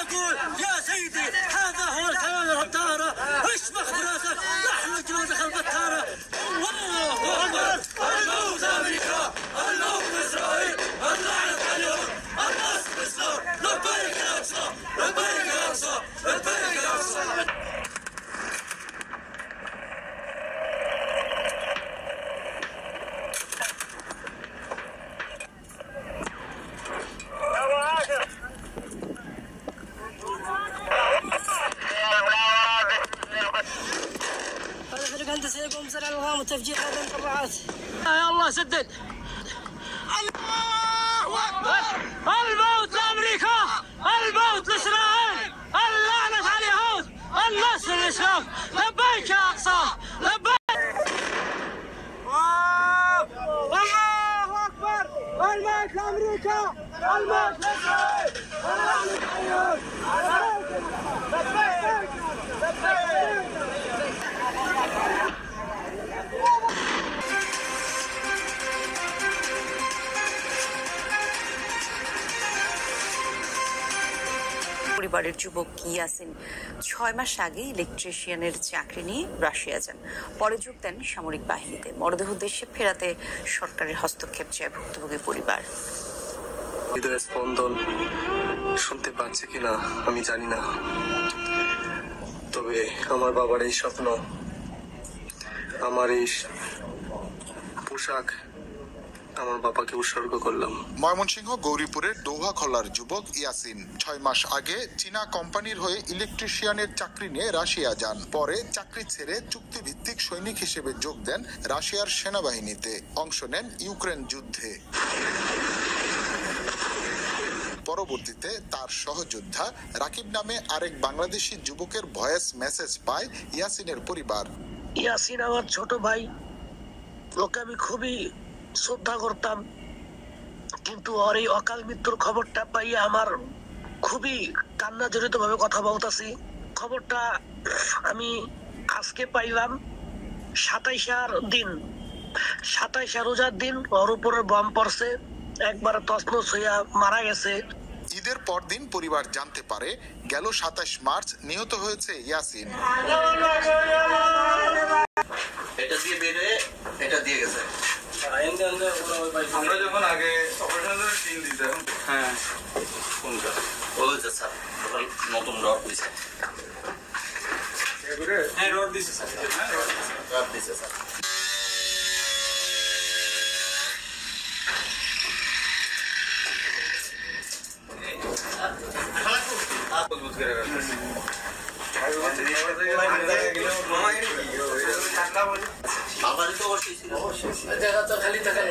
أقول يا سيدي هذا هو الكيان الهدارة، اشبخ براسك نحن جنودك البتارة. الله أكبر، الموت أمريكا، الموت إسرائيل، اللعنة عليهم، النصر الإسلام، لبيك يا أقصى، لبيك يا أقصى، لبيك يا أقصى. الهندسة يقوم بزرع الغام وتفجير هذه المطرعات. يا الله سدد. الله أكبر، الموت لأمريكا، الموت لإسرائيل، اللعنة على اليهود، النصر للإسلام. لبيك يا أقصى، لبيك. الله أكبر، الموت لأمريكا، الموت لإسرائيل، اللعنة على اليهود. لبيك لبيك. পরিবারের যুবক ইয়াসিন 6 মাস আগে ইলেকট্রিশিয়ানের চাকরি নিয়ে রাশিয়া যান। পরে যোগ দেন সামরিক বাহিনীতে। মরদেহ দেশে ফেরাতে সরকারের হস্তক্ষেপ চায় ভুক্তভোগী পরিবার। হৃদয়ের স্পন্দন শুনতে পাচ্ছে কিনা আমি জানি না, তবে আমার বাবার এই স্বপ্ন, আমার এই পোশাক আমার বাবাকে উৎসর্গ করলাম। ময়মনসিংহ গৌরীপুরের দৌহাখলার যুবক ইয়াসিন 6 মাস আগে চীনা কোম্পানির হয়ে ইলেকট্রিশিয়ানের চাকরি নিয়ে রাশিয়া যান। পরে চাকরি ছেড়ে চুক্তিভিত্তিক সৈনিক হিসেবে যোগ দেন রাশিয়ার সেনাবাহিনীতে, অংশ নেন ইউক্রেন যুদ্ধে। পরবর্তীতে তার সহযোদ্ধা রাকিব নামে আরেক বাংলাদেশি যুবকের ভয়েস মেসেজ পায় ইয়াসিনের পরিবার। ইয়াসিন আমার ছোট ভাই, ওকে আমি খুবই শ্রদ্ধা করতাম, কিন্তু ওর এই অকাল মৃত্যুর খবরটা পাইয়া আমার খুবই কান্না জড়িত ভাবে কথা বলতেছি। খবরটা আমি আজকে পাইলাম 27 রোজার দিন ওর উপরে বম পড়ছে, একবার তছনছ হইয়া মারা গেছে। ঈদের পরদিন পরিবার জানতে পারে গেল 27 মার্চ নিহত হয়েছে ইয়াসিন। এটা দিয়ে বেরে এটা দিয়ে গেছে। আমরা যখন আগে অপারেশনের টিম দিতাম, হ্যাঁ কোনটা ওই যে স্যার নতুন রড দিছে, হ্যাঁ রড দিছে স্যার, রড দিছে স্যার। খালি থাকার